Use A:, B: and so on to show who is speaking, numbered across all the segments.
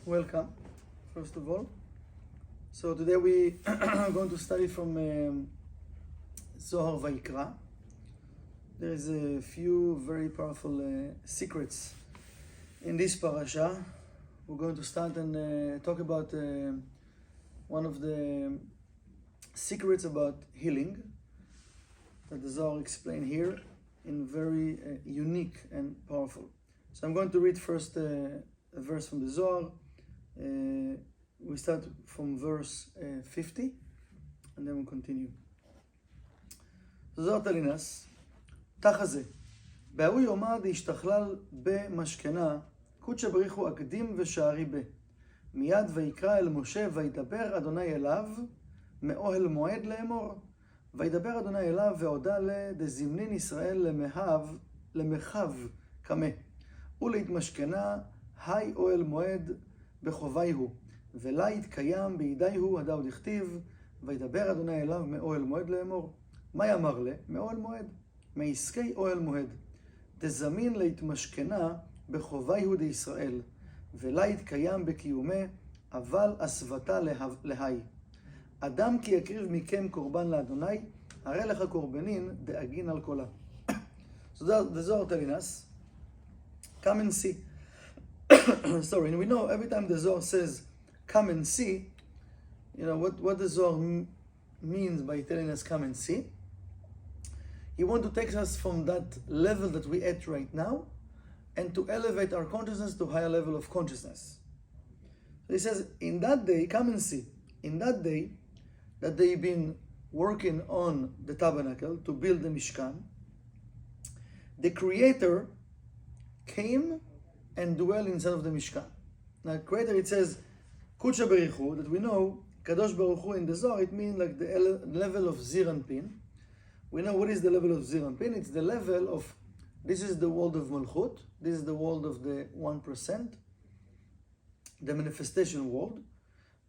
A: welcome, first of all. So today we are going to study from Zohar Vayikra. There is a few very powerful secrets in this parasha. We're going to start and talk about one of the secrets about healing that the Zohar explained here in very unique and powerful. So I'm going to read first a verse from the Zohar. We start from verse 50 and then we'll continue. זוהר תלינס, תחזה, בהוא יומד השתכלל במשכנה, קודשא בריחו אקדים ושערי בה. מיד ויקרא אל משה וידבר אדוני אליו, מאוהל מועד לאמור. וידבר אדוני אליו והודה לדזמנין ישראל למחב קמה. ולהתמשכנה, היי אוהל מועד בחוביהו, ולה יתקיים בידיהו הדאו דכתיב, וידבר אדוני אליו מאוהל מועד לאמור. מה יאמר לה? מאוהל מועד. מעסקי אוהל מועד. תזמין להתמשכנה בחוביהו דישראל, ולה יתקיים בקיומה, אבל אסבתה להי. אדם כי יקריב מכם קורבן לאדוני, הרי לך קורבנין דאגין על קולה. So the Zohar telling us, come and see. Sorry, and we know every time the Zohar says, come and see, you know, what the Zohar means by telling us, come and see. He wants to take us from that level that we're at right now and to elevate our consciousness to a higher level of consciousness. So he says, in that day, come and see. In that day, that they've been working on the tabernacle to build the Mishkan, the Creator came and dwelled inside of the Mishkan. Now, Creator, it says, Kudshah Berichu, that we know, Kadosh Baruch Hu in the Zohar, it means like the level of Zir and Pin. We know what is the level of Zir and Pin. It's the level of, this is the world of Malchut, this is the world of the 1%, the manifestation world.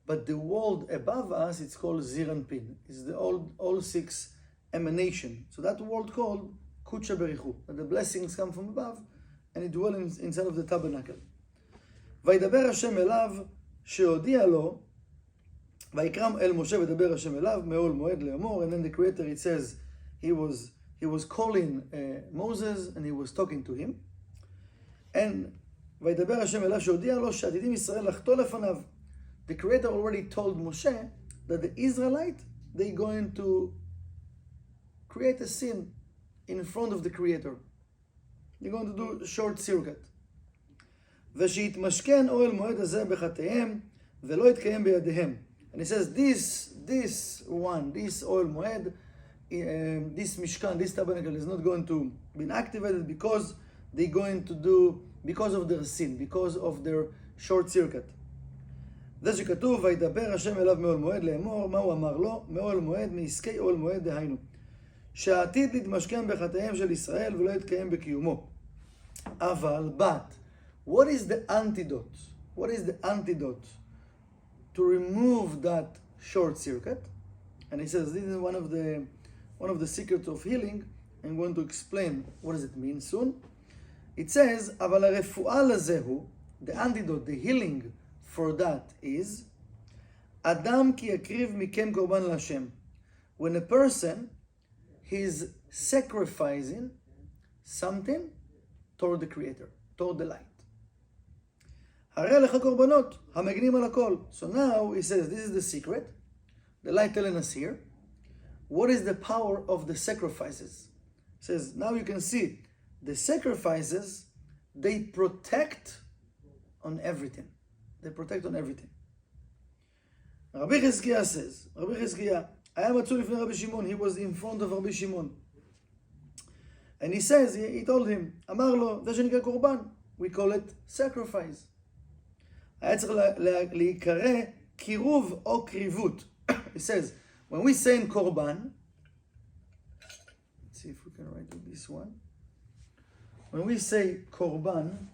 A: But the world above us, it's called Zir and Pin. It's the all six emanation. So that world called Kudshah Berichu, that the blessings come from above and it dwells inside of the tabernacle. וידבר השם אליו שהודיע לו, ויקרא אל משה ודבר השם אליו מאוהל מועד לאמור. And then the Creator, it says, he was calling Moses and he was talking to him. And וידבר השם אליו שהודיע לו שעתידים ישראל לחטוא לפניו. The Creator already told Moshe that the Israelite, they're going to create a sin in front of the Creator. They're going to do a short circuit. ושיתמשכן אוהל מועד הזה בחטאיהם ולא יתקיים בידיהם. And he says, this oil moed, this mishkan, this tabernacle is not going to be activated because they're going to do, because of their sin, because of their short circuit. זה שכתוב, וידבר השם אליו מאוהל מועד לאמור, מה הוא אמר לו? מאוהל מועד, מעסקי אוהל מועד דהיינו. שהעתיד להתמשכן בחטאיהם של ישראל ולא יתקיים בקיומו. אבל, but, what is the antidote? What is the antidote to remove that short circuit? And he says this is one of the secrets of healing. I'm going to explain what does it mean soon. It says, אבל הרפואה לזהו, the antidote, the healing for that is, אדם כי יקריב מכם קורבן להשם. When a person is sacrificing something toward the Creator, toward the light. הרי לך קורבנות, המגנים על הכל. So now he says, this is the secret. The light telling us here. What is the power of the sacrifices? He says, now you can see, the sacrifices, they protect on everything. They protect on everything. Rabbi Chizkiah says, Rabbi Chizkiah, היה מצוי לפני רבי שמעון, he was in front of רבי שמעון. And he says, he told him, אמר לו, זה שנקרא קורבן. We call it sacrifice. היה צריך להיקרא קירוב או קריבות. He says, when we say in korban, let's see if we can write with this one. When we say korban,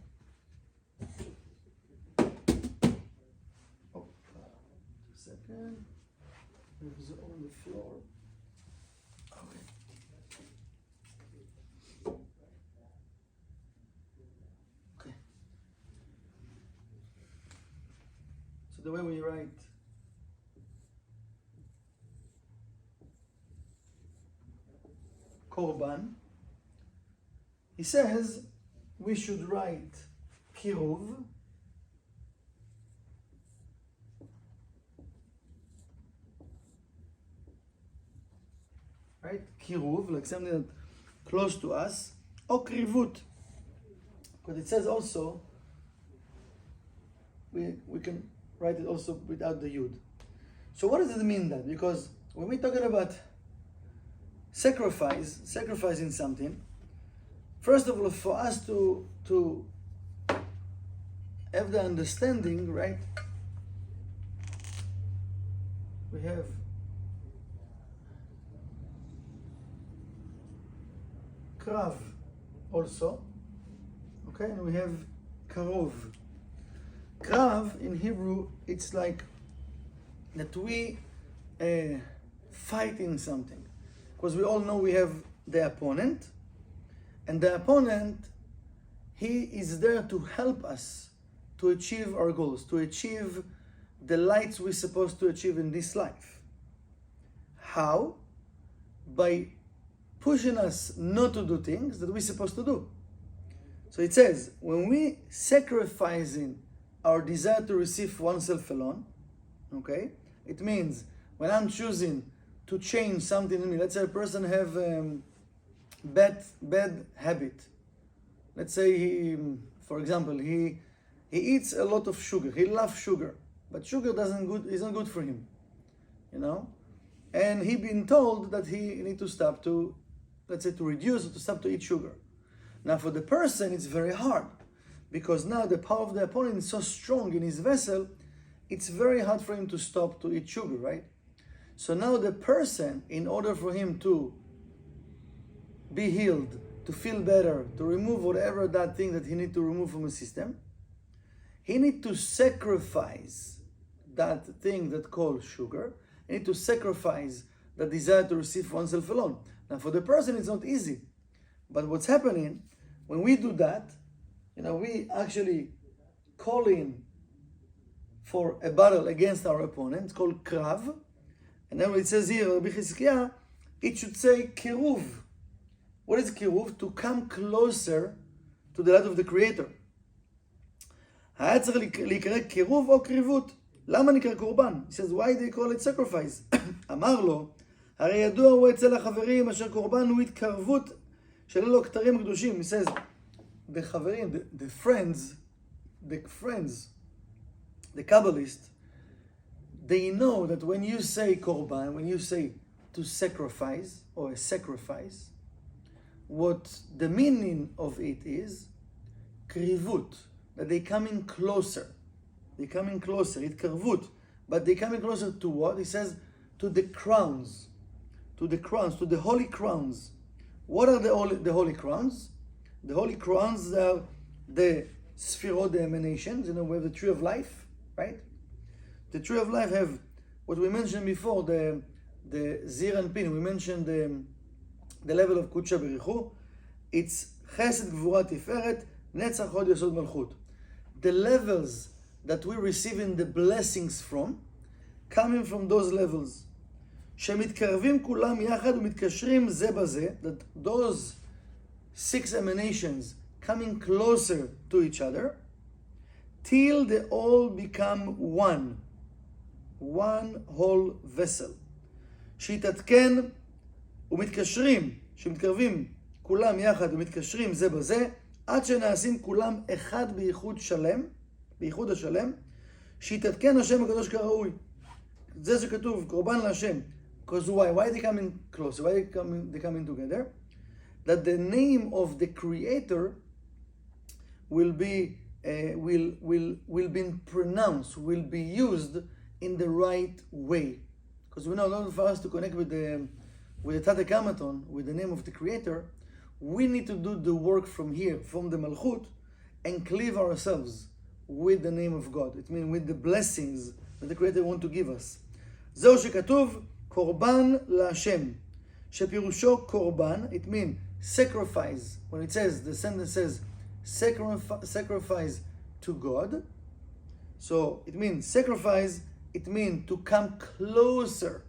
A: oh, 2 seconds, it's on the floor. Okay. Okay. the way we write korban, he says we should write kiruv, right? Kiruv, like something that close to us, or krivut, because it says also we can write it also without the yud. So what does it mean then? Because when we're talking about sacrificing something, first of all, for us to have the understanding, right? We have krav also, okay, and we have karov. Krav in Hebrew, it's like that we fight in something, because we all know we have the opponent, and the opponent, he is there to help us to achieve our goals, to achieve the lights we're supposed to achieve in this life. How? By pushing us not to do things that we're supposed to do. So it says, when we sacrificing our desire to receive oneself alone, okay, it means when I'm choosing to change something in me, let's say a person have bad habit. Let's say he, for example, he eats a lot of sugar. He loves sugar, but sugar isn't good for him, you know. And he been told that he need to stop to, let's say, to reduce or to stop to eat sugar. Now for the person, it's very hard, because now the power of the opponent is so strong in his vessel, it's very hard for him to stop to eat sugar, right? So now the person, in order for him to be healed, to feel better, to remove whatever that thing that he need to remove from his system, he need to sacrifice that thing that called sugar. He need to sacrifice the desire to receive oneself alone. Now for the person, it's not easy. But what's happening, when we do that, you know, we actually call in for a battle against our opponent. It's called krav. And then when it says here, Rabbi Chizkiah, it should say kiruv. What is kiruv? To come closer to the light of the Creator. היה צריך להיקרא קירוב או קריבות. למה נקרא קורבן? He says, why do you call it sacrifice? אמר לו, הרי ידוע הוא אצל החברים אשר קורבן הוא התקרבות שלא לו כתרים הקדושים. He says, the חברים, the friends, the Kabbalists, they know that when you say korban, when you say to sacrifice or a sacrifice, what the meaning of it is krivut, that they come in closer. They come in closer, התקרבות. But they come in closer to what? He says, to the crowns. To the crowns, to the holy crowns. What are the holy crowns? The holy crowns are the sphirot, the emanations. You know, we have the tree of life, right? The tree of life have what we mentioned before, the zir and pin. We mentioned the level of Kudsha Berichu. It's chesed, gvura, tiferet, netzach, hod, yesod, malchut. The levels that we receiving the blessings from, coming from those levels. שמתקרבים כולם יחד ומתקשרים זה בזה, that those 6 emanations coming closer to each other, till they all become one whole vessel. שיתעדכן ומתקשרים, שמתקרבים כולם יחד ומתקשרים זה בזה, עד שנעשים כולם אחד בייחוד שלם, בייחוד השלם, שיתעדכן השם הקדוש כראוי. זה שכתוב, קורבן להשם. Because why? Why are they coming closer? Why are they coming together? That the name of the Creator will be pronounced, will be used in the right way. Because we know, in order for us to connect with the Tatekamaton, with the name of the Creator, we need to do the work from here, from the Malchut, and cleave ourselves with the name of God. It means with the blessings that the Creator wants to give us. זהו שכתוב קורבן להשם, שפירושו קורבן, it means sacrifice. When it says, the sentence says sacrifice to God. So it means sacrifice, it means to come closer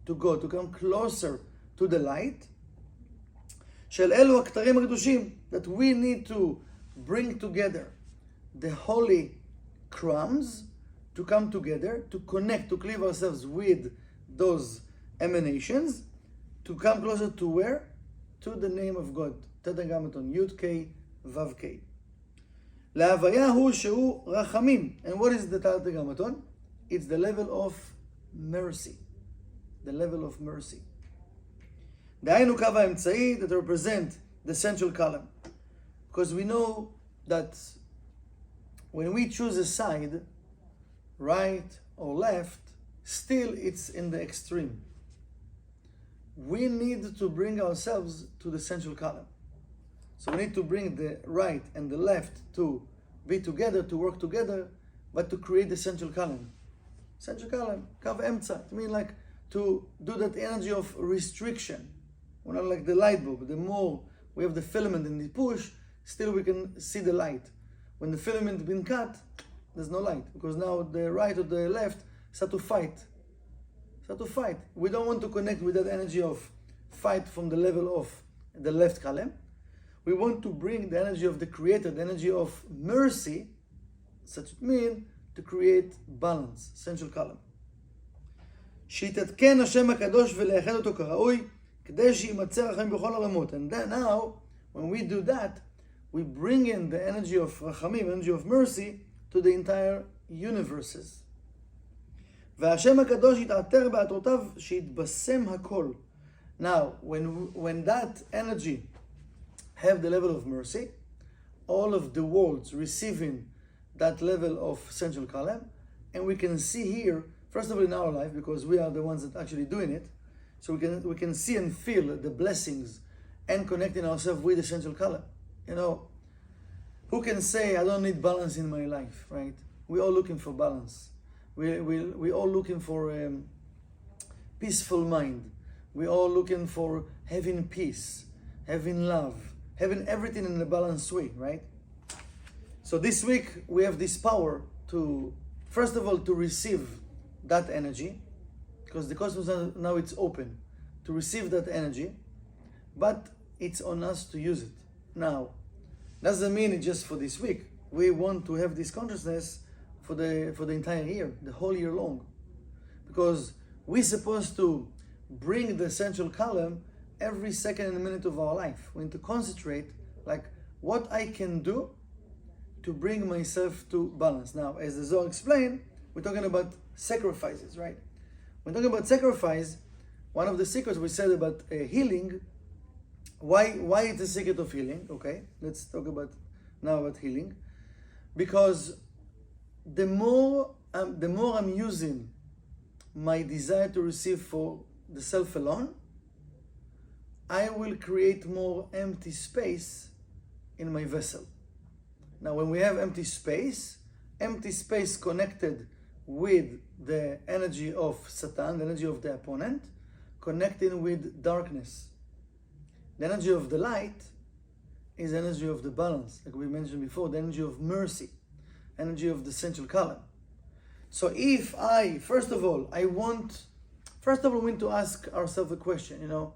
A: to God, to come closer to the light. של אלו הכתרים הקדושים, that we need to bring together the holy crumbs, to come together, to connect, to cleave ourselves with those emanations, to come closer to where? To the name of God. תתגמתון, י' K ו' K. להוויה הוא שהוא רחמים. And what is the תתגמתון? It's the level of mercy. The level of mercy. דהיינו קו האמצעי that represent the central column. Because we know that when we choose a side, right or left, still it's in the extreme. We need to bring ourselves to the central column. So we need to bring the right and the left to be together, to work together, but to create the central column. Central column, קו אמצע. It means like to do that energy of restriction. We're not like the light bulb. The more we have the filament in the push, still we can see the light. When the filament has been cut, there's no light, because now the right or the left start to fight. We don't want to connect with that energy of fight from the level of the left column. We want to bring the energy of the Creator, the energy of mercy, such it means to create balance, central column. שיתעדכן השם הקדוש ולייחד אותו כראוי, כדי שימצא רחמים בכל הרמות. And then now, when we do that, we bring in the energy of rachamim, energy of mercy, to the entire universes. והשם הקדוש יתעטר בעטרותיו שיתבשם הכל. Now, when that energy have the level of mercy, all of the worlds receiving that level of central column, and we can see here, first of all in our life, because we are the ones that actually doing it, so we can see and feel the blessings and connecting ourselves with the central column. You know, who can say, I don't need balance in my life, right? We're all looking for balance. We're all looking for peaceful mind. We're all looking for having peace, having love, having everything in a balanced way, right? So this week we have this power to, first of all, to receive that energy, because the cosmos now it's open to receive that energy, but it's on us to use it. Now, doesn't mean it's just for this week. We want to have this consciousness for the entire year, the whole year long, because we're supposed to bring the central column every second and minute of our life. We need to concentrate, like, what I can do to bring myself to balance. Now, as the Zohar explained, we're talking about sacrifices, right? When talking about sacrifice, one of the secrets we said about healing, why it's a secret of healing, okay? Let's talk about now about healing. Because the more I'm using my desire to receive for the self alone, I will create more empty space in my vessel. Now, when we have empty space connected with the energy of Satan, the energy of the opponent, connecting with darkness. The energy of the light is the energy of the balance, like we mentioned before, the energy of mercy, energy of the central column. So if first of all, we need to ask ourselves a question, you know,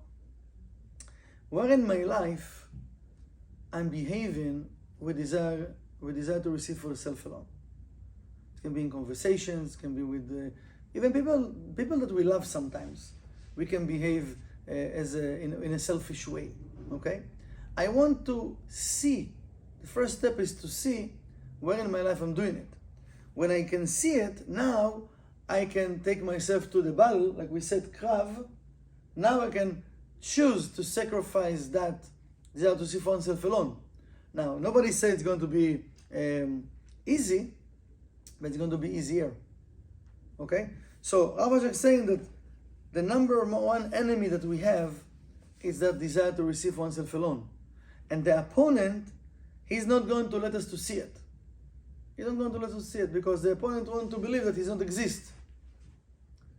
A: where in my life I'm behaving with desire to receive for the self alone. It can be in conversations, it can be with even people that we love sometimes. We can behave in a selfish way, okay? I want to see, the first step is to see where in my life I'm doing it. When I can see it, now I can take myself to the battle, like we said, krav. Now I can choose to sacrifice that desire to see for oneself alone. Now, nobody said it's going to be easy, but it's going to be easier. Okay? So, Rabbi is saying that the number one enemy that we have is that desire to receive oneself alone. And the opponent, he's not going to let us to see it. He's not going to let us see it because the opponent wants to believe that he doesn't exist.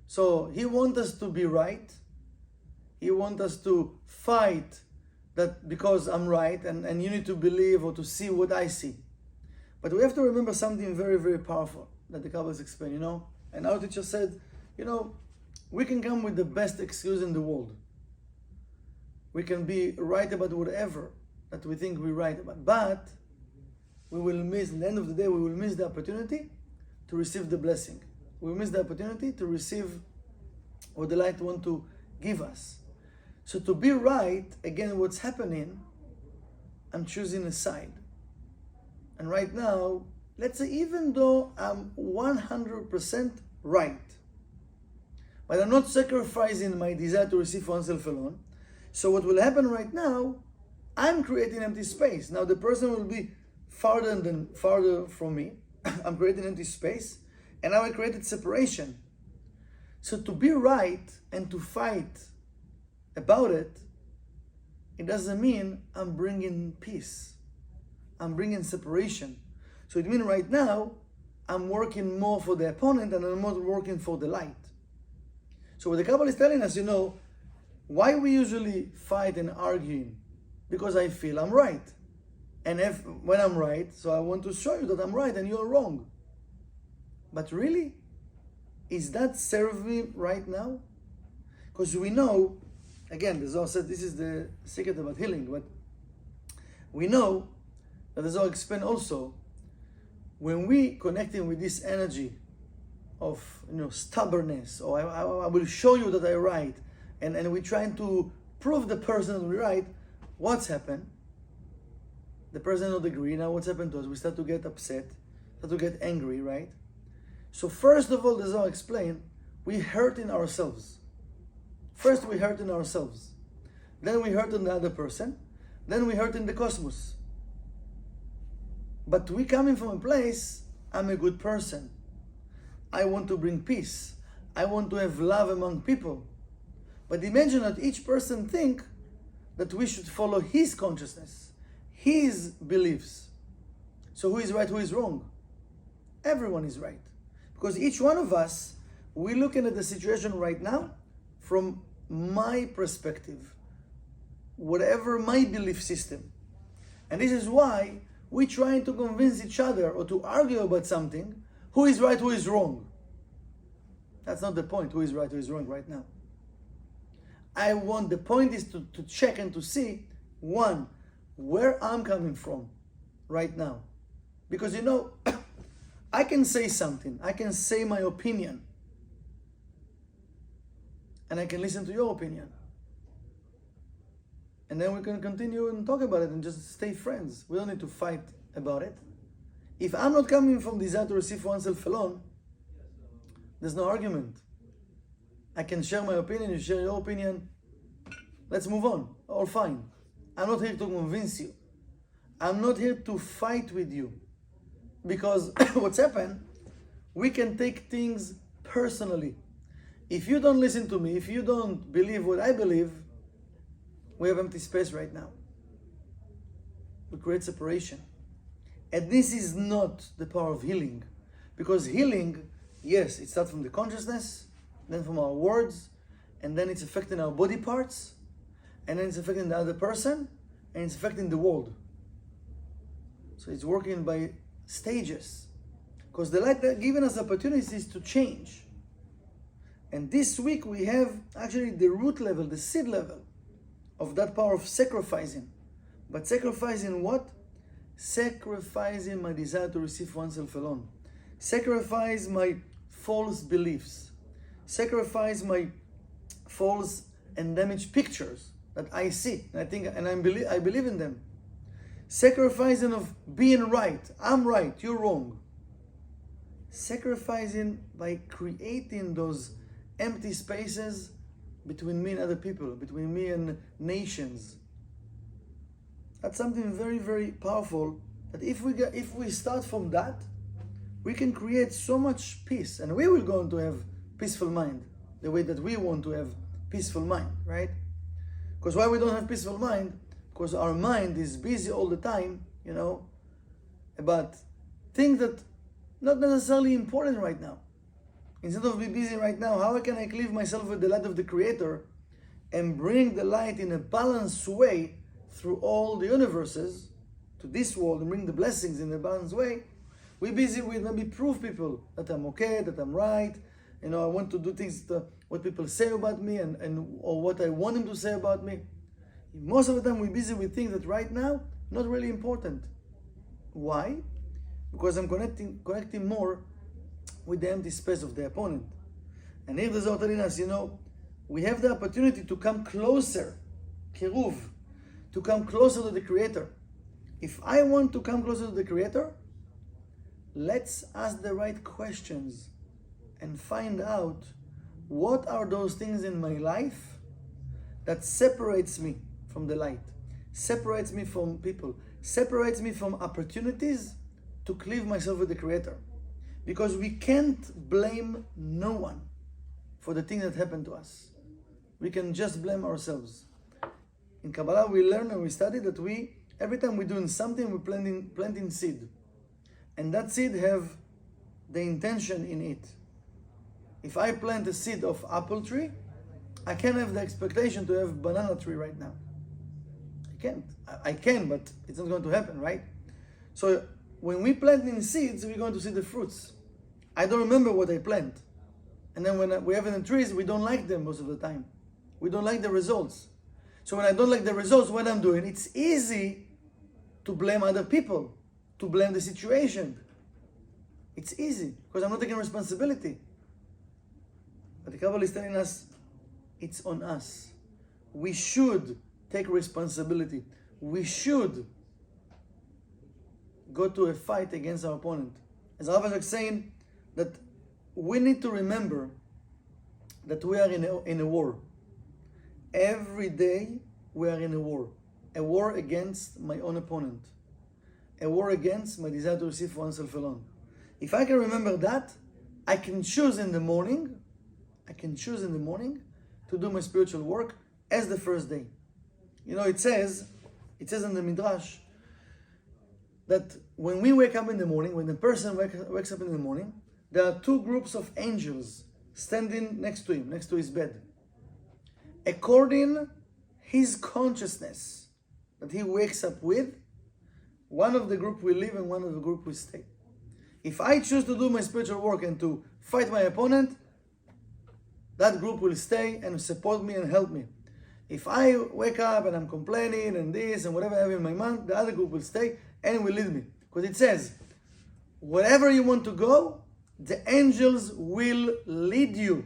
A: So, he wants us to be right. He wants us to fight that because I'm right and you need to believe or to see what I see. But we have to remember something very, very powerful. that the Kabbalists explain, you know. And our teacher said, you know, we can come with the best excuse in the world. We can be right about whatever that we think we're right about. But we will miss, at the end of the day, we will miss the opportunity to receive the blessing. We will miss the opportunity to receive what the light wants to give us. So to be right, again, what's happening, I'm choosing a side. And right now, let's say even though I'm 100% right, but I'm not sacrificing my desire to receive for oneself alone. So what will happen right now, I'm creating empty space. Now the person will be farther from me. I'm creating empty space, and now I created separation. So to be right and to fight about it, it doesn't mean I'm bringing peace. I'm bringing separation. So it means right now, I'm working more for the opponent and I'm not working for the light. So what the Kabbalah is telling us, you know, why we usually fight and arguing? Because I feel I'm right. And when I'm right, so I want to show you that I'm right and you're wrong. But really, is that serving me right now? Because we know, again, the Zohar said this is the secret about healing, but we know that the Zohar explained also, when we connecting with this energy of, you know, stubbornness, or I will show you that I'm right, and we're trying to prove the person that we're right, what's happened? The person not agree. Now what's happened to us? We start to get upset, start to get angry, right? So first of all, the Zohar explained, we hurting ourselves. First we hurting ourselves. Then we hurting the other person. Then we hurting the cosmos. But we coming from a place, I'm a good person. I want to bring peace. I want to have love among people. But imagine that each person think that we should follow his consciousness, his beliefs. So who is right, who is wrong? Everyone is right. Because each one of us, we're looking at the situation right now from my perspective, whatever my belief system. And this is why we're trying to convince each other or to argue about something, who is right, who is wrong. That's not the point, who is right, who is wrong right now. The point is to check and to see, one, where I'm coming from right now. Because you know, I can say something, I can say my opinion, and I can listen to your opinion. And then we can continue and talk about it and just stay friends. We don't need to fight about it. If I'm not coming from desire to receive for oneself alone, there's no argument. I can share my opinion, you share your opinion. Let's move on. All fine. I'm not here to convince you. I'm not here to fight with you. Because what's happened, we can take things personally. If you don't listen to me, if you don't believe what I believe, we have empty space right now. We create separation. And this is not the power of healing. Because healing, yes, it starts from the consciousness, then from our words, and then it's affecting our body parts, and then it's affecting the other person, and it's affecting the world. So it's working by stages. Because the light has given us opportunities to change. And this week we have actually the root level, the seed level of that power of sacrificing. But sacrificing what? Sacrificing my desire to receive oneself alone. Sacrifice my false beliefs. Sacrifice my false and damaged pictures that I see and I think and I believe in them. Sacrificing of being right. I'm right, you're wrong. Sacrificing by creating those empty spaces between me and other people, between me and nations. That's something very, very powerful, that if we start from that, we can create so much peace, and we will go on to have peaceful mind, the way that we want to have peaceful mind, right? Because why we don't have peaceful mind? Because our mind is busy all the time, you know, about things that not necessarily important right now. Instead of being busy right now, how can I cleave myself with the light of the Creator and bring the light in a balanced way through all the universes to this world and bring the blessings in a balanced way? We're busy with maybe prove people that I'm okay, that I'm right. You know, I want to do things what people say about me or what I want them to say about me. Most of the time we're busy with things that right now not really important. Why? Because I'm connecting more with the empty space of the opponent. And here the Zohar telling us, you know, we have the opportunity to come closer, kiruv, to come closer to the Creator. If I want to come closer to the Creator, let's ask the right questions and find out what are those things in my life that separates me from the light, separates me from people, separates me from opportunities to cleave myself with the Creator. Because we can't blame no one for the things that happened to us. We can just blame ourselves. In Kabbalah we learn and we study that every time we're doing something, we're planting seed. And that seed have the intention in it. If I plant a seed of apple tree, I can't have the expectation to have banana tree right now. I can't. I can, but it's not going to happen, right? So when we plant in seeds, we're going to see the fruits. I don't remember what I plant. And then when we have in the trees, we don't like them most of the time. We don't like the results. So when I don't like the results, what I'm doing, it's easy to blame other people, to blame the situation. It's easy, because I'm not taking responsibility. But the Kabbalah is telling us, it's on us. We should take responsibility. We should go to a fight against our opponent. As Rav is saying, that we need to remember that we are in a war. Every day we are in a war against my own opponent, a war against my desire to receive for oneself alone. If I can remember that, I can choose in the morning to do my spiritual work as the first day. You know, it says in the Midrash that when we wake up in the morning, when the person wakes up in the morning, there are two groups of angels standing next to him, next to his bed. According his consciousness that he wakes up with, one of the group will leave and one of the group will stay. If I choose to do my spiritual work and to fight my opponent, that group will stay and support me and help me. If I wake up and I'm complaining and this and whatever I have in my mind, the other group will stay and will lead me. Because it says, wherever you want to go, the angels will lead you.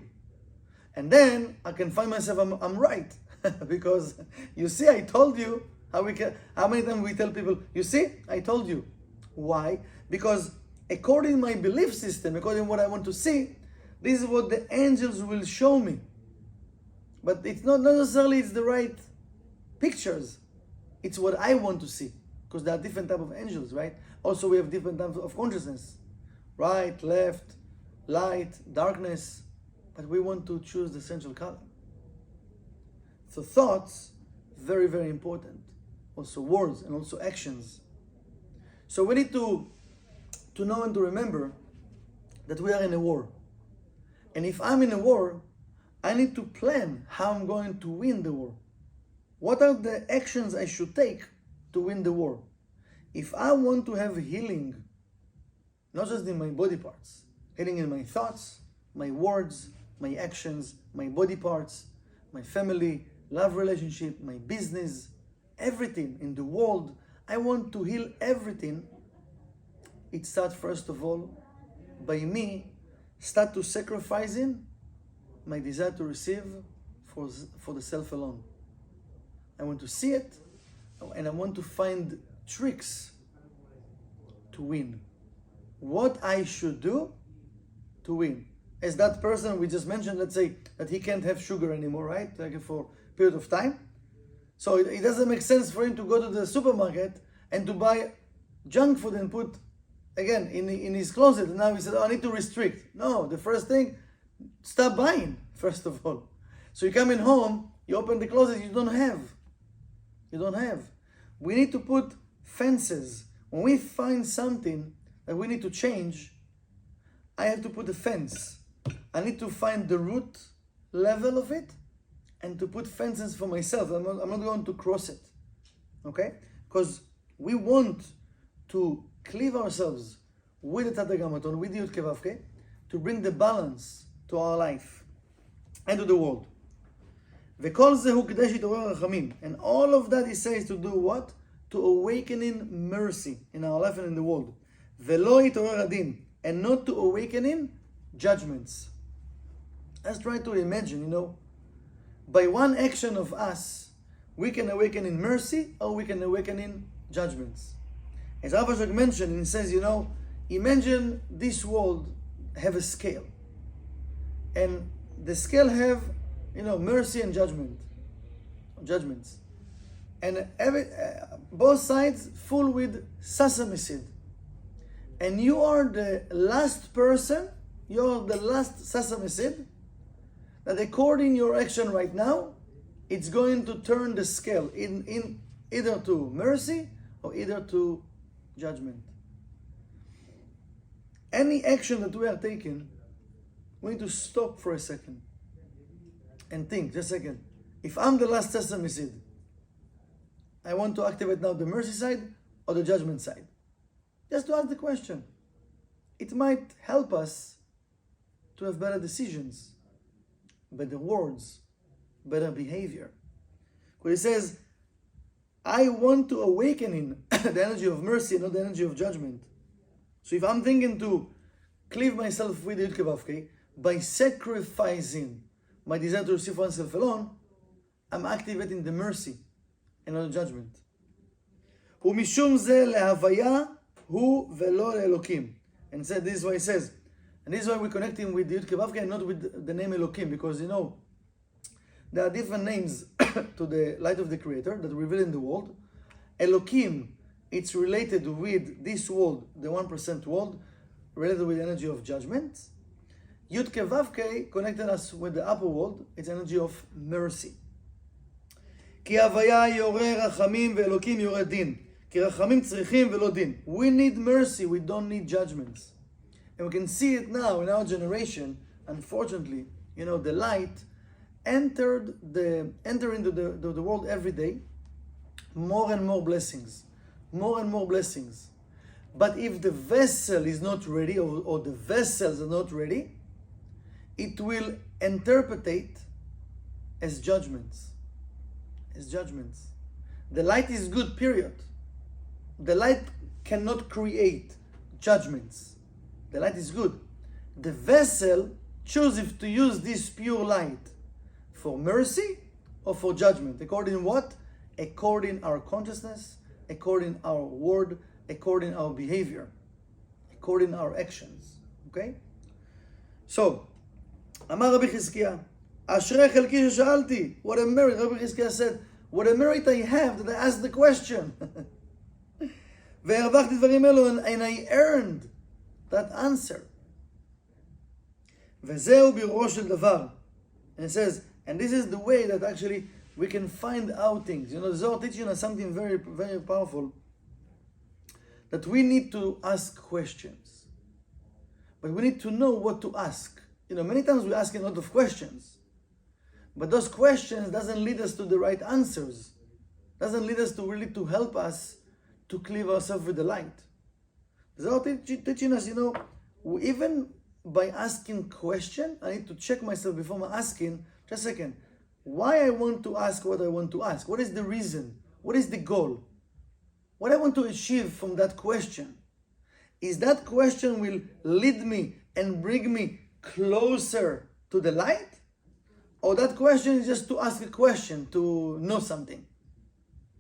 A: And then I can find myself, I'm right. Because you see, I told you, how many times we tell people, you see, I told you. Why? Because according to my belief system, according to what I want to see, this is what the angels will show me. But it's not necessarily it's the right pictures. It's what I want to see. Because there are different types of angels, right? Also, we have different types of consciousness. Right, left, light, darkness. But we want to choose the essential color. So thoughts, very, very important. Also words and also actions. So we need to know and to remember that we are in a war. And if I'm in a war, I need to plan how I'm going to win the war. What are the actions I should take to win the war? If I want to have healing, not just in my body parts, healing in my thoughts, my words, my actions, my body parts, my family, love relationship, my business, everything in the world, I want to heal everything. It starts first of all by me start to sacrificing my desire to receive for the self alone. I want to see it and I want to find tricks to win. What I should do to win. As that person we just mentioned, let's say that he can't have sugar anymore, right? Like for a period of time. So it doesn't make sense for him to go to the supermarket and to buy junk food and put again in his closet. And now he said, oh, I need to restrict. No, the first thing, stop buying, first of all. So you come in home, you open the closet, you don't have. You don't have. We need to put fences. When we find something that we need to change, I have to put a fence. I need to find the root level of it and to put fences for myself. I'm not going to cross it. Okay? Because we want to cleave ourselves with the Tetragrammaton, with the Yud Kei Vav Kei, to bring the balance to our life and to the world. וכל זה הוא כדי שיתעורר הרחמים. And all of that he says to do what? To awakening mercy in our life and in the world. ולא יתעורר הדין. And not to awakening judgments. Let's try to imagine, by one action of us, we can awaken in mercy or we can awaken in judgments. As Rav Ashok mentioned, he says, imagine this world have a scale. And the scale have, mercy and judgments. And both sides full with sesame seed. And you are the last person, you're the last sesame seed, that according your action right now, it's going to turn the scale in either to mercy or either to judgment. Any action that we are taking, we need to stop for a second and think, just a second. If I'm the last sesame seed, I want to activate now the mercy side or the judgment side. Just to ask the question. It might help us to have better decisions, better words, better behavior. Because he says, I want to awaken in the energy of mercy, not the energy of judgment. So if I'm thinking to cleave myself with the Yud Kei Vav Kei by sacrificing my desire to receive oneself alone, I'm activating the mercy and not the judgment. ומשום זה להוויה הוא ולא לאלוקים. And said, this is why he says, and this is why we connect him with the Yud Kei Vav Kei and not with the name Elokim, because there are different names to the light of the Creator that reveal in the world. Elokim, it's related with this world, the 1% world, related with the energy of judgment. Yud Kei Vav Kei connected us with the upper world, it's energy of mercy. כי הוויה יורה רחמים ואלוקים יורה דין. כי רחמים צריכים ולא דין. We need mercy, we don't need judgments. And we can see it now in our generation, unfortunately, the light enter into the world every day, more and more blessings. More and more blessings. But if the vessel is not ready, or the vessels are not ready, it will interpret as judgments. As judgments. The light is good, period. The light cannot create judgments. The light is good. The vessel chooses to use this pure light for mercy or for judgment. According what? According our consciousness, according our word, according our behavior, according our actions. Okay? So, אמר רבי חזקיה, אשרי חלקי ששאלתי. What a merit. Rabbi Chizkiah said, what a merit I have that I asked the question. והרווחתי דברים אלו, and I earned that answer. וזהו בירורו של דבר. And it says, and this is the way that actually we can find out things. The Zohar teaching us something very, very powerful. That we need to ask questions. But we need to know what to ask. Many times we ask a lot of questions. But those questions doesn't lead us to the right answers. Doesn't lead us to really to help us to cleave ourselves with the light. The Zohar teaching us, even by asking question, I need to check myself before I'm asking, just a second, why I want to ask what I want to ask. What is the reason? What is the goal? What I want to achieve from that question. Is that question will lead me and bring me closer to the light? Or that question is just to ask a question, to know something?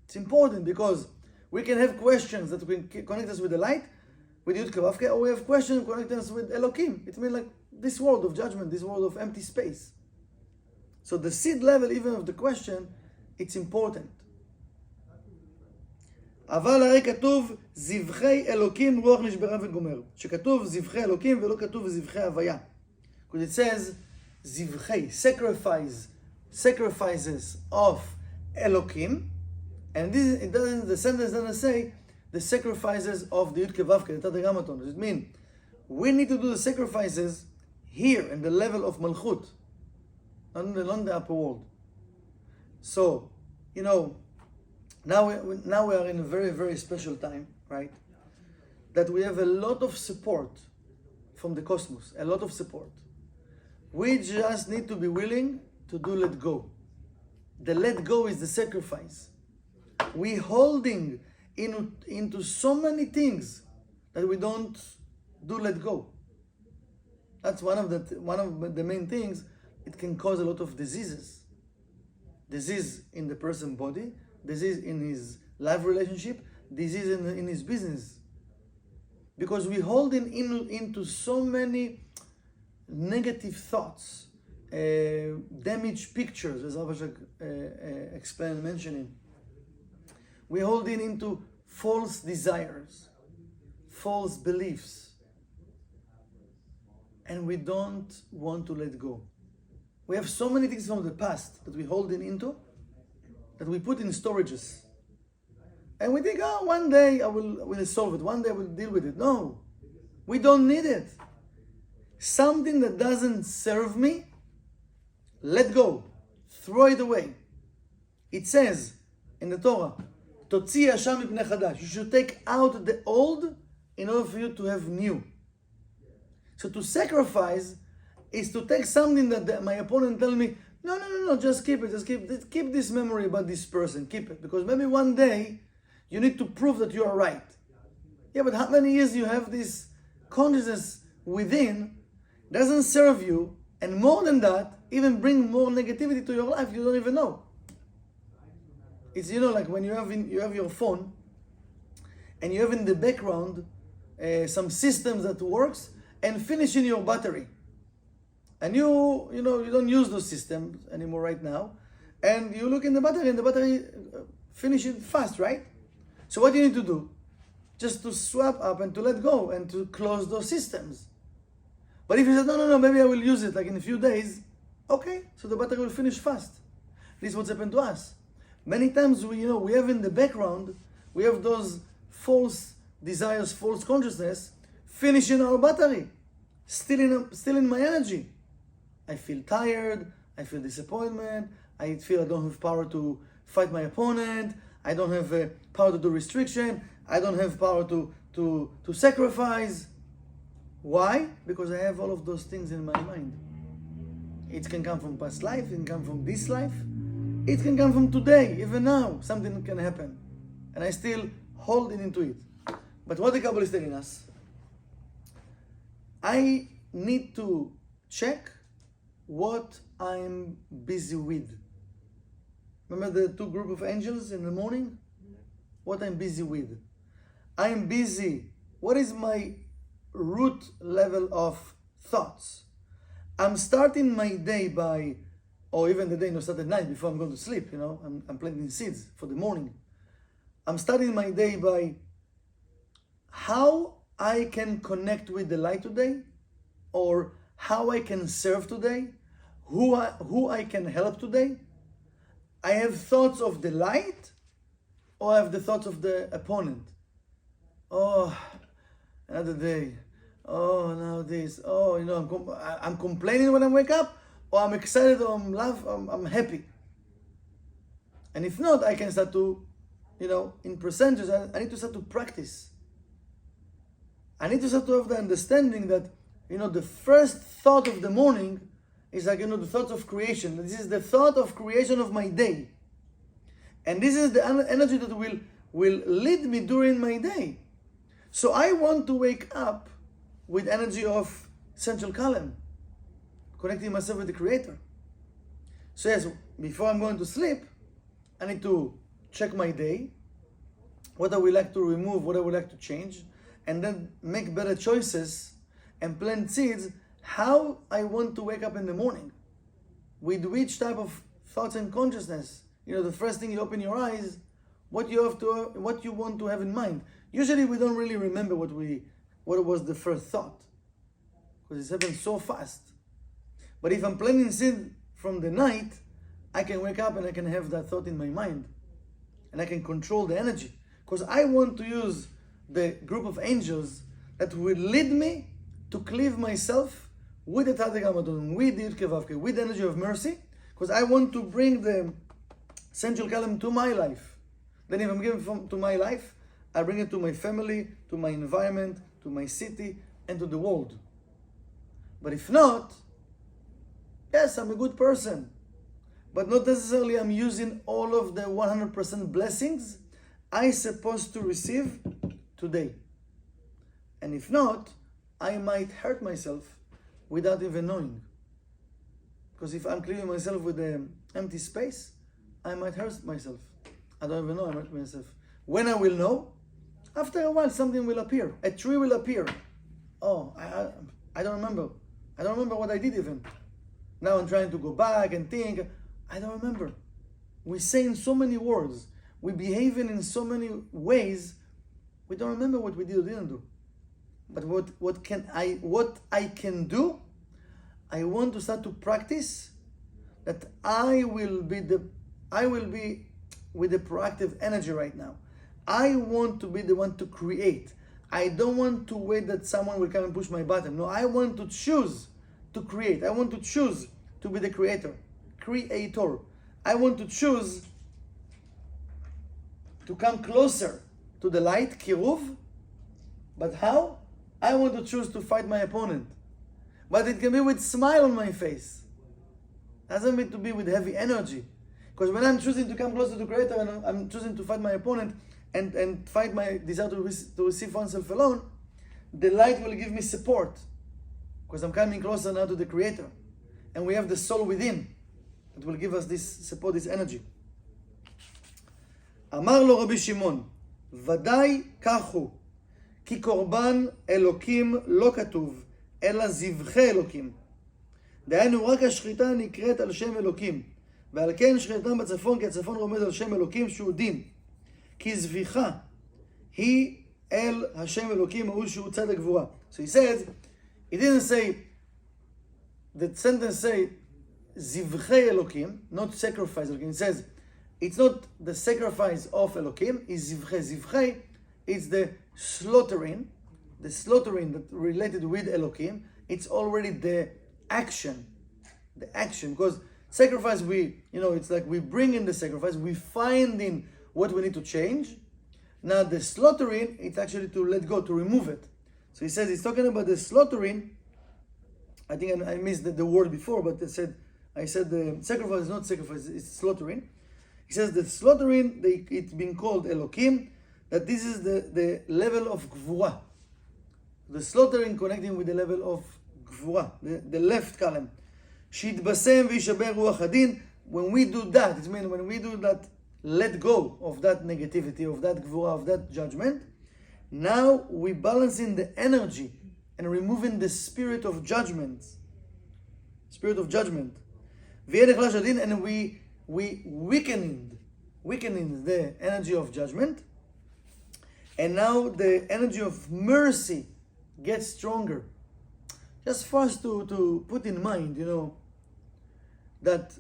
A: It's important because we can have questions that will connect us with the light, with Yud Kei Vav Kei, or we have questions that connect us with Elokim. It means like this world of judgment, this world of empty space. So the seed level even of the question, it's important. אבל הרי כתוב זבחי אלוקים רוח נשברה וגומר. שכתוב זבחי אלוקים ולא כתוב זבחי הוויה. Because it says זבחי, sacrifices of Elokim, and the sentence doesn't say the sacrifices of the Yud Kei Vav Kei, the Tetragrammaton. Does it mean we need to do the sacrifices here in the level of Malchut, not in the upper world? So, now we are in a very, very special time, right? that we have a lot of support from the cosmos, a lot of support. We just need to be willing to do let go. The let go is the sacrifice. We holding into so many things that we don't do let go. That's one of the main things. It can cause a lot of diseases. Disease in the person's body, disease in his life relationship, disease in his business. Because we hold into so many negative thoughts, damaged pictures, as Abhishek explained, mentioning. We hold into false desires, false beliefs, and we don't want to let go. We have so many things from the past that we hold into, that we put in storages. And we think, oh, one day I will solve it. One day I will deal with it. No, we don't need it. Something that doesn't serve me, let go. Throw it away. It says in the Torah, Totzi Hashem mipnei chadash. You should take out the old in order for you to have new. So to sacrifice is to take something that my opponent tell me, no, just keep it. Keep this memory about this person. Keep it. Because maybe one day you need to prove that you are right. Yeah, but how many years you have this consciousness within doesn't serve you, and more than that, even bring more negativity to your life, you don't even know. It's, like when you have your phone, and you have in the background some systems that works, and finishing your battery. And you don't use those systems anymore right now, and you look in the battery, and the battery finishes fast, right? So what you need to do? Just to swap up and to let go and to close those systems. But if you say, no, maybe I will use it like in a few days, okay, so the battery will finish fast. This is what's happened to us. Many times we have in the background, we have those false desires, false consciousness, finishing our battery, stealing my energy. I feel tired, I feel disappointment, I feel I don't have power to fight my opponent, I don't have power to do restriction, I don't have power to sacrifice. Why? Because I have all of those things in my mind. It can come from past life, it can come from this life, it can come from today, even now, something can happen. And I still hold into it. But what the Kabbalah is telling us, I need to check what I'm busy with. Remember the two group of angels in the morning? What I'm busy with. I'm busy. What is my root level of thoughts? I'm starting my day by, or even the day start at night before I'm going to sleep, I'm planting seeds for the morning. I'm starting my day by how I can connect with the light today, or how I can serve today, who I can help today. I have thoughts of the light, or I have the thoughts of the opponent. Oh, another day. Oh, now this. Oh, I'm complaining when I wake up, or I'm excited, or I'm happy. And if not, I can start to, in percentages, I need to start to practice. I need to start to have the understanding that, the first thought of the morning is like, the thoughts of creation. This is the thought of creation of my day. And this is the energy that will lead me during my day. So I want to wake up with energy of Central Column, connecting myself with the Creator. So yes, before I'm going to sleep, I need to check my day, what I would like to remove, what I would like to change, and then make better choices and plant seeds how I want to wake up in the morning, with which type of thoughts and consciousness. The first thing you open your eyes, what you want to have in mind. Usually we don't really remember what was the first thought, because it happens so fast. But if I'm planting seed from the night, I can wake up and I can have that thought in my mind, and I can control the energy, because I want to use the group of angels that will lead me to cleave myself with the Tadei Gamadon, with the Yud Kei Vav Kei, with the energy of mercy, because I want to bring the Central Column to my life. Then if I'm giving to my life, I bring it to my family, to my environment, to my city, and to the world. But if not, yes, I'm a good person, but not necessarily I'm using all of the 100% blessings I'm supposed to receive today. And if not, I might hurt myself without even knowing. Because if I'm clearing myself with an empty space, I might hurt myself. I don't even know I hurt myself. When I will know, after a while something will appear. A tree will appear. Oh, I don't remember. I don't remember what I did even. Now I'm trying to go back and think. I don't remember. We say in so many words. We behave in so many ways. We don't remember what we did or didn't do. But what I can do, I want to start to practice that I will be with the proactive energy right now. I want to be the one to create. I don't want to wait that someone will come and push my button. No, I want to choose to create. I want to choose to be the creator. I want to choose to come closer to the light, kiruv. But how? I want to choose to fight my opponent. But it can be with smile on my face. Doesn't mean to be with heavy energy. Because when I'm choosing to come closer to the Creator and I'm choosing to fight my opponent and fight my desire to receive oneself alone, the light will give me support. Because I'm coming closer now to the Creator. And we have the soul within that will give us this support, this energy. אמר לו רבי שמעון, ודאי כך הוא, כי קורבן אלוקים לא כתוב, אלא זבחי אלוקים. דהיינו, רק השחיטה נקראת על שם אלוקים, ועל כן שחיטתם בצפון, כי הצפון רומז על שם אלוקים שהוא דין. כי זביחה היא אל השם אלוקים, ההוא שהוא צד הגבורה. So he says, he didn't say, the sentence say, זבחי אלוקים, not sacrifice אלוקים. He says, it's not the sacrifice of Elokim, it's zivchei. Zivchei is the slaughtering that related with Elokim. It's already the action, because sacrifice it's like we bring in the sacrifice, we find in what we need to change. Now the slaughtering, it's actually to let go, to remove it. So he says he's talking about the slaughtering. I think I missed the word before, but I said the sacrifice is not sacrifice, it's slaughtering. He says the slaughtering, it's been called Elokim, that this is the level of Gvura. The slaughtering connecting with the level of Gvura, the left column. Shitbasem v'yishaber ruach hadin. When we do that, it means when we do that, let go of that negativity, of that Gvura, of that judgment, now we balancing the energy and removing the spirit of judgment. And we weakening the energy of judgment, and now the energy of mercy gets stronger. Just for us to put in mind, that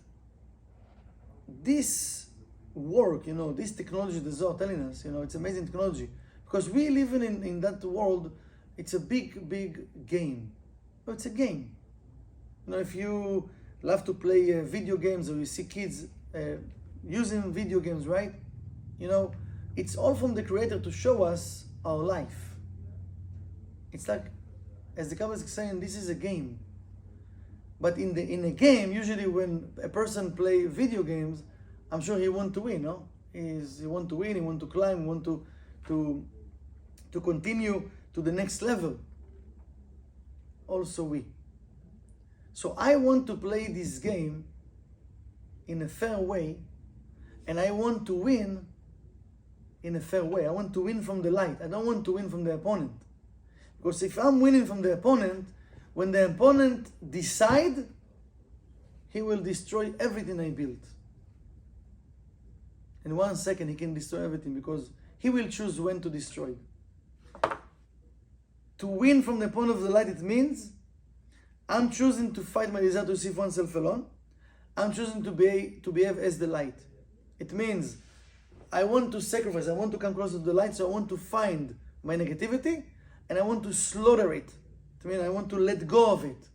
A: this work, this technology the Zohar telling us, it's amazing technology, because we live in that world. It's a big game. It's a game. If you love to play video games, or you see kids using video games, right? It's all from the Creator to show us our life. It's like, as the Kabbalah is saying, this is a game. But in a game, usually when a person play video games, I'm sure he want to win, no? He want to win, he want to climb, he want to continue to the next level. Also we. So I want to play this game in a fair way, and I want to win in a fair way. I want to win from the light. I don't want to win from the opponent. Because if I'm winning from the opponent, when the opponent decide, he will destroy everything I built. In 1 second, he can destroy everything, because he will choose when to destroy. To win from the point of the light, it means I'm choosing to fight my desire to receive oneself alone. I'm choosing to behave as the light. It means I want to sacrifice, I want to come closer to the light, so I want to find my negativity and I want to slaughter it. It means I want to let go of it.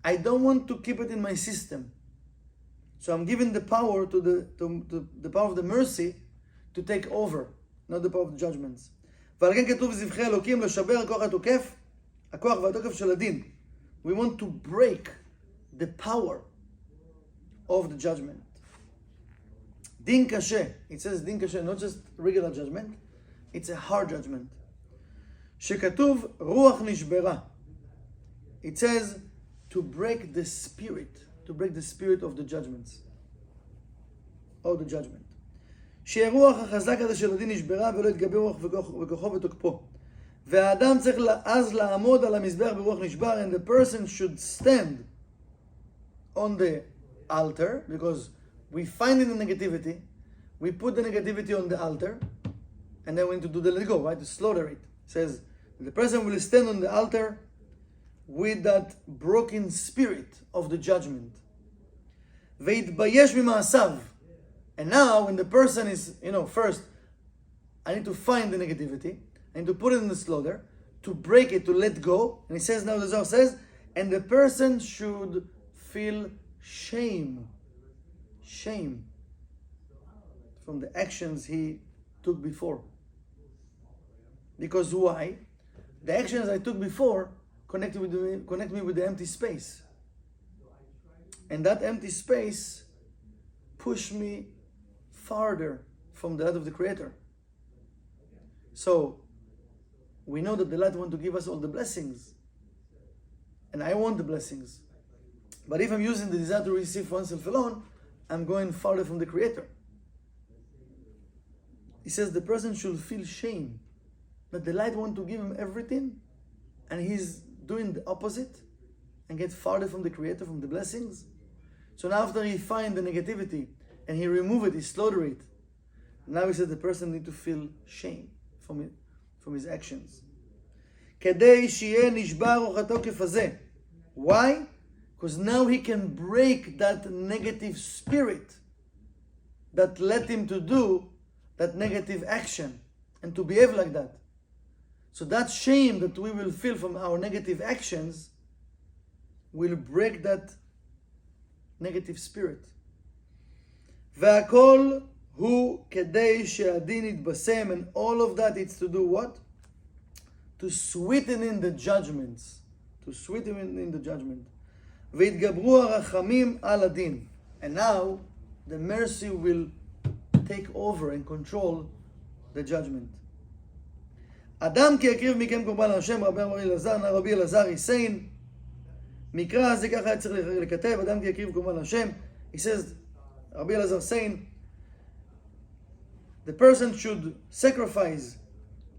A: I don't want to keep it in my system. So I'm giving the power to the power of the mercy to take over, not the power of the judgments. ועל כן כתוב זבחי אלוקים לשבר הכוח התוקף, הכוח והתוקף של הדין. We want to break the power of the judgment. דין קשה. It says דין קשה, not just regular judgment, it's a hard judgment. שכתוב רוח נשברה. It says to break the spirit of the judgments. Of the judgment. שהרוח החזק הזה של הדין נשברה ולא יתגבר רוח וכוחו ותוקפו. והאדם צריך אז לעמוד על המזבח ברוח נשבר, and the person should stand on the altar, because we find in the negativity, we put the negativity on the altar, and then we need to do the let go, right? To slaughter it. It says, the person will stand on the altar with that broken spirit of the judgment. ויתבייש ממעשיו. And now, when the person is, first, I need to find the negativity, I need to put it in the slaughter, to break it, to let go. And he says, now the Zohar says, and the person should feel shame. Shame from the actions he took before. Because why? The actions I took before connect me with the empty space. And that empty space pushed me farther from the light of the Creator. So, we know that the light wants to give us all the blessings. And I want the blessings. But if I'm using the desire to receive for oneself alone, I'm going farther from the Creator. He says the person should feel shame that the light wants to give him everything, and he's doing the opposite and get farther from the Creator, from the blessings. So now after he finds the negativity and he remove it, he slaughter it, now he says the person needs to feel shame from his actions. כדי שיהיה נשבר רוח התוקף הזה. Why? Because now he can break that negative spirit that led him to do that negative action and to behave like that. So that shame that we will feel from our negative actions will break that negative spirit. והכל הוא כדי שהדין יתבשם, and all of that is to do what? To sweeten in the judgments. To sweeten in the judgment. ויתגברו הרחמים על הדין. And now the mercy will take over and control the judgment. אדם כי יקריב מכם קורבן להשם, רבי אלעזר היסיין. מקרא הזה ככה היה צריך לכתב, אדם כי יקריב קורבן להשם. He says, Rabbi Elazar saying, the person should sacrifice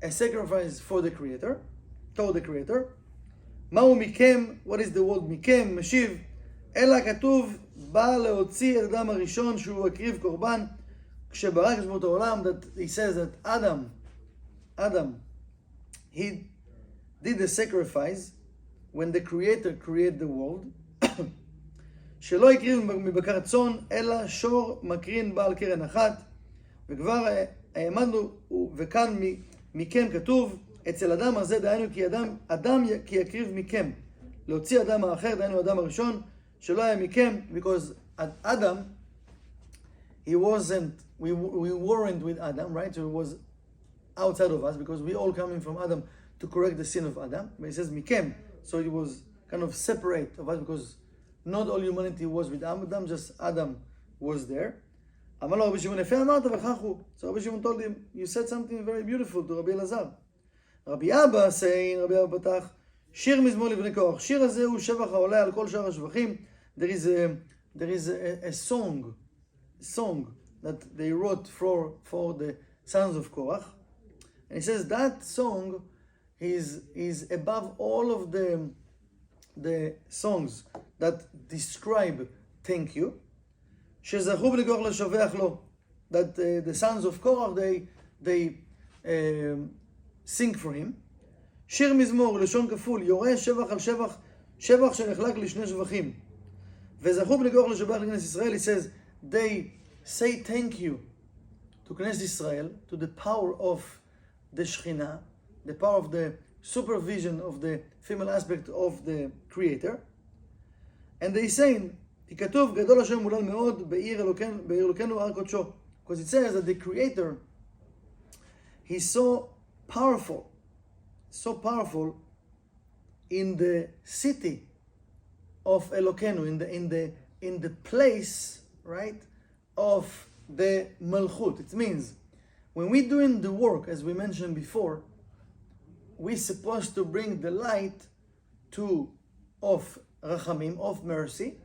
A: a sacrifice for the Creator, toward the Creator. מהו מכם? What is the word מכם? משיב, אלא כתוב, בא להוציא את אדם הראשון שהוא הקריב קורבן, כשברא כשמות העולם, that he says that Adam, he did the sacrifice when the Creator created the world, שלא הקריב מבקר צאן, אלא שור מקרין בעל קרן אחת, וכבר העמדנו, וכאן מכם כתוב, אצל אדם הזה דהיינו כי אדם כי יקריב מכם, להוציא אדם האחר, דהיינו אדם הראשון, שלא היה מכם, because Adam, we weren't with Adam, right? So he was outside of us, because we all coming from Adam to correct the sin of Adam. But he says מכם, so it was kind of separate of us, because not all humanity was with Adam, just Adam was there. אמר לו רבי שמעון, יפה אמרת וכך הוא. So Rabbi Shimon told him, you said something very beautiful to Rabbi Elazar. רבי אבא saying, רבי אבא פתח, שיר מזמור לבני כוח. שיר הזה הוא שבח העולה על כל שאר השבחים. There is a song that they wrote for the sons of Korach. And he says that song is above all of the songs that describe thank you. שזכו בלגוח לשבח לו. That the sons of Korach, they sing for him. שיר מזמור, לשון כפול, יורה שבח על שבח, שבח שנחלק לשני שבחים. וזכו בלגוח לשבח לכנסת ישראל, he says, they say thank you to Knesset Israel, to the power of the Shekhinah, the power of the supervision of the female aspect of the Creator. And they say, כי כתוב, גדול השם מולל מאוד בעיר אלוקינו הר קודשו. Because it says that the Creator, he saw powerful, in the city of Elokeinu, in the place, right, of the Malchut. It means when we're doing the work, as we mentioned before, we're supposed to bring the light of Rachamim, of mercy,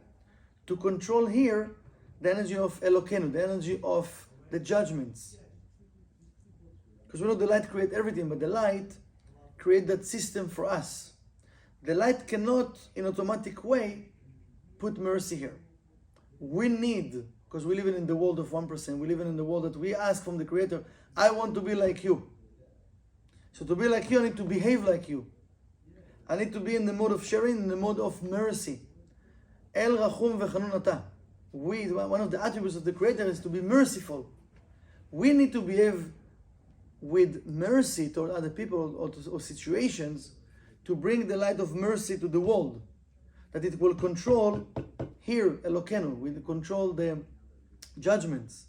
A: to control here the energy of Elokeinu, the energy of the judgments. Because we know the light creates everything, but the light creates that system for us. The light cannot, in automatic way, put mercy here. We need, because we live in the world of 1%, we live in the world that we ask from the Creator, I want to be like you. So to be like you, I need to behave like you. I need to be in the mode of sharing, in the mode of mercy. El Rachum v'Chanun Ata. One of the attributes of the Creator is to be merciful. We need to behave with mercy toward other people or situations to bring the light of mercy to the world. That it will control here, Elokeinu, will control the judgments.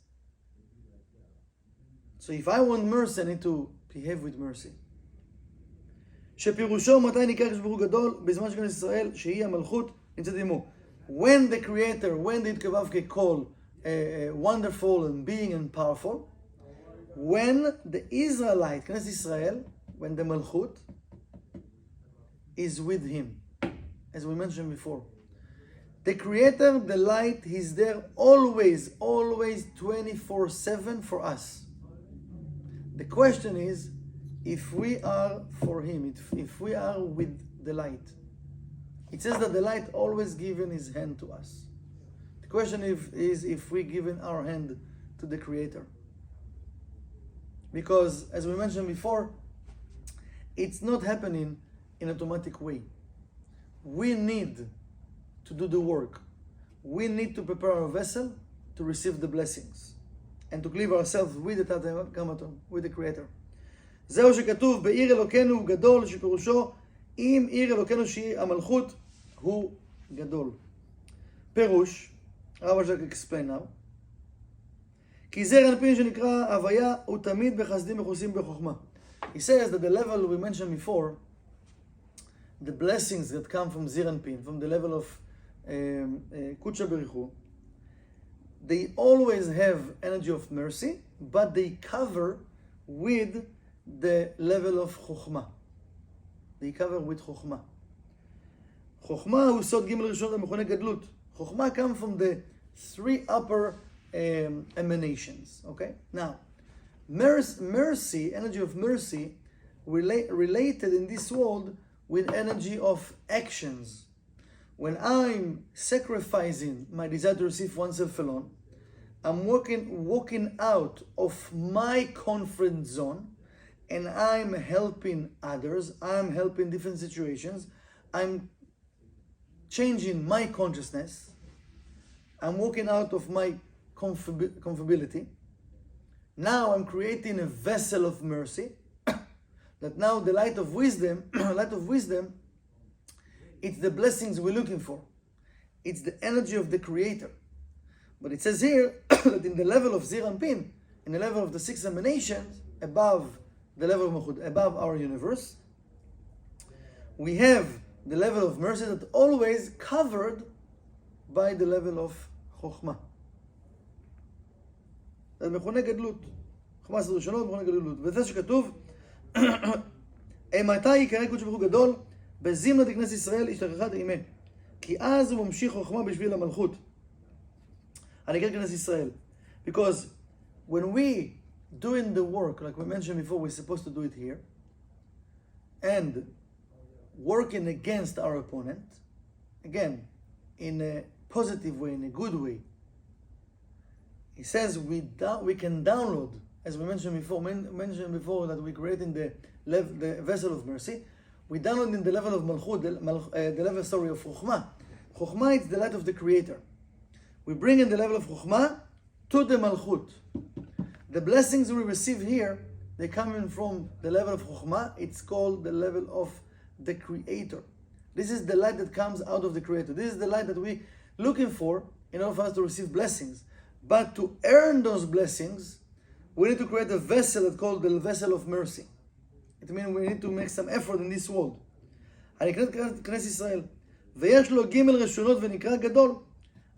A: So if I want mercy, I need to behave with mercy. שפירושו מתי נקרא הקדוש ברוך הוא גדול? בזמן שכנסת ישראל, שהיא המלכות, נמצאת עמו. When the Creator, when the Yitkavavke call wonderful and being and powerful, when the Israelite, Knesset Israel, when the Malchut is with him, as we mentioned before. The Creator, the light, He's there always 24/7 for us. The question is, if we are for Him, if we are with the light. It says that the light always given His hand to us. The question is if we given our hand to the Creator. Because, as we mentioned before, it's not happening in an automatic way. We need to do the work. We need to prepare our vessel to receive the blessings and to cleave ourselves with the Tata Kamaton, with the Creator. זהו שכתוב בעיר אלוקינו גדול, שפירושו אם עיר אלוקינו שהיא המלכות הוא גדול. פירוש, הרב אשק explain now, כי זר אנפין שנקרא הוויה הוא תמיד בחסדים מכוסים בחוכמה. He says that the level we mentioned before, the blessings that come from Zir Anpin, from the level of Kucha Berichu, they always have energy of mercy, but they cover with the level of Chokhmah. They cover with Chokhmah. Chokhmah הוא סוד ג' ראשון המכונה גדלות. Chokhmah comes from the three upper emanations. Okay? Now, mercy, energy of mercy, related in this world with energy of actions. When I'm sacrificing my desire to receive oneself alone, I'm walking out of my comfort zone, and I'm helping others, I'm helping different situations, I'm changing my consciousness, I'm walking out of my comfortability. Now I'm creating a vessel of mercy, that now the light of wisdom, it's the blessings we're looking for. It's the energy of the Creator. But it says here that in the level of Zir Anpin, in the level of the six emanations, above the level of Malchut, above our universe, we have the level of mercy that always covered by the level of Chokhmah. זה מכונה גדלות. חוכמה סדר ראשונות, מכונה גדלות. וזה שכתוב, מתי יקרא קודש ברוך הוא גדול? בזימנה דכנסת ישראל השתכחת עימה. כי אז הוא ממשיך חוכמה בשביל המלכות. הנקרא כנסת ישראל. Because when we doing the work, like we mentioned before, we're supposed to do it here, and working against our opponent, again, in a positive way, in a good way, he says we can download, as we mentioned before that we're creating the vessel of mercy. We download in the level of Malchut, the level, of Chokhmah. Chokhmah is the light of the Creator. We bring in the level of Chokhmah to the Malchut. The blessings we receive here, they come in from the level of Chokhmah. It's called the level of the Creator. This is the light that comes out of the Creator. This is the light that we're looking for in order for us to receive blessings. But to earn those blessings, we need to create a vessel that's called the vessel of mercy. It means we need to make some effort in this world. הנקראת כנסת ישראל. ויש לו ג' רשונות ונקרא גדול,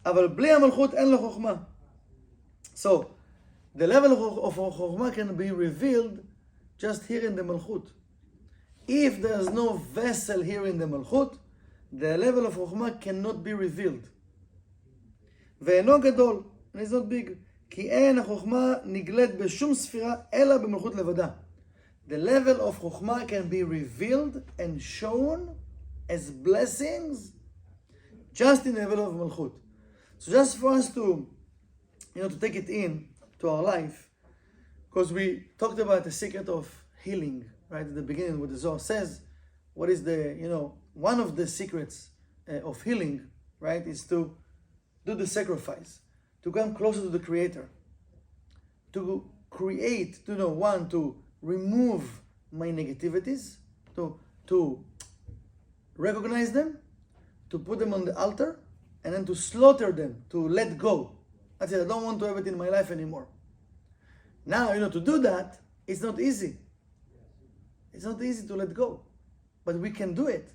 A: אבל בלי המלכות אין לו חוכמה. So, the level of חוכמה can be revealed just here in the malchut. If there's no vessel here in the malchut, the level of חוכמה cannot be revealed. ואינו גדול, and it's not big, כי אין החוכמה נגלית בשום ספירה אלא במלכות לבדה. The level of חוכמה can be revealed and shown as blessings just in the level of malchut. So just for us to, to take it in to our life, because we talked about the secret of healing, right, at the beginning, what the Zohar says, what is the, one of the secrets of healing, right, is to do the sacrifice, to come closer to the Creator, to create, to remove my negativities, to recognize them, to put them on the altar, and then to slaughter them, to let go. I said, I don't want to have it in my life anymore. Now, to do that, it's not easy. It's not easy to let go. But we can do it.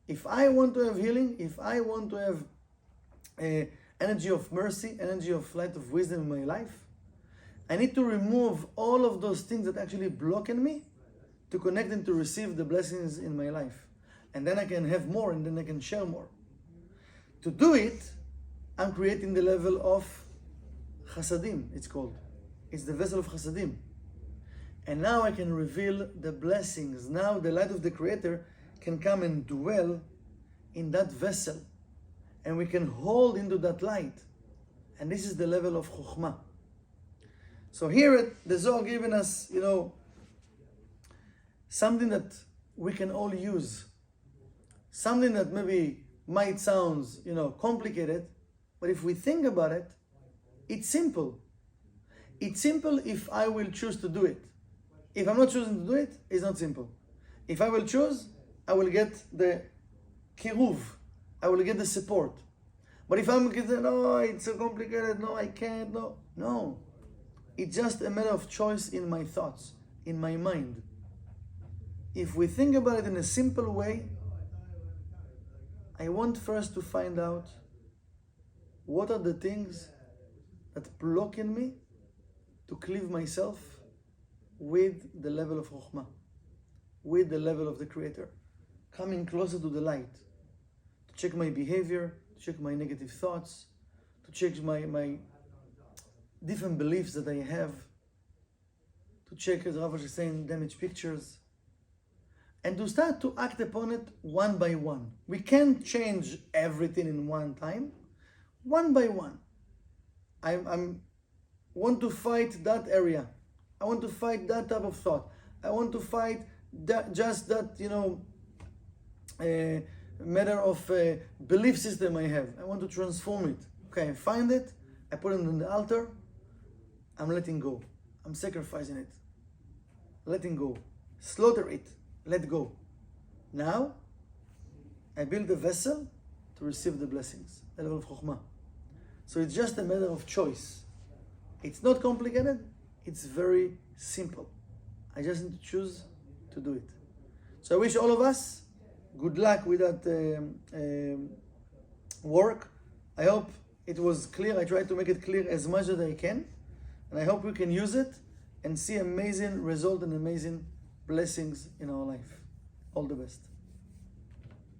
A: If I want to have healing, if I want to have energy of mercy, energy of light of wisdom in my life, I need to remove all of those things that actually block me to connect and to receive the blessings in my life. And then I can have more, and then I can share more. To do it, I'm creating the level of chasadim, it's called. It's the vessel of chasadim. And now I can reveal the blessings. Now the light of the Creator can come and dwell in that vessel. And we can hold into that light. And this is the level of chokhmah. So here the Zohar giving us, something that we can all use. Something that maybe might sound, complicated, but if we think about it, it's simple. It's simple if I will choose to do it. If I'm not choosing to do it, it's not simple. If I will choose, I will get the kiruv. I will get the support. But if I'm getting, no, it's so complicated, no, I can't, no. No. It's just a matter of choice in my thoughts, in my mind. If we think about it in a simple way, I want first to find out what are the things that block in me to cleave myself with the level of Chokhmah, with the level of the Creator, coming closer to the light, to check my behavior, to check my negative thoughts, to check my different beliefs that I have, to check, as Rav is saying, damaged pictures, and to start to act upon it one by one. We can't change everything in one time. One by one. I want to fight that area. I want to fight that type of thought. I want to fight that matter of belief system I have. I want to transform it. Okay, I find it. I put it on the altar. I'm letting go. I'm sacrificing it. Letting go. Slaughter it. Let go. Now, I build a vessel to receive the blessings. The level of Chokhmah. So it's just a matter of choice. It's not complicated. It's very simple. I just need to choose to do it. So I wish all of us good luck with that work. I hope it was clear. I tried to make it clear as much as I can. And I hope we can use it and see amazing result and amazing blessings in our life. All the best.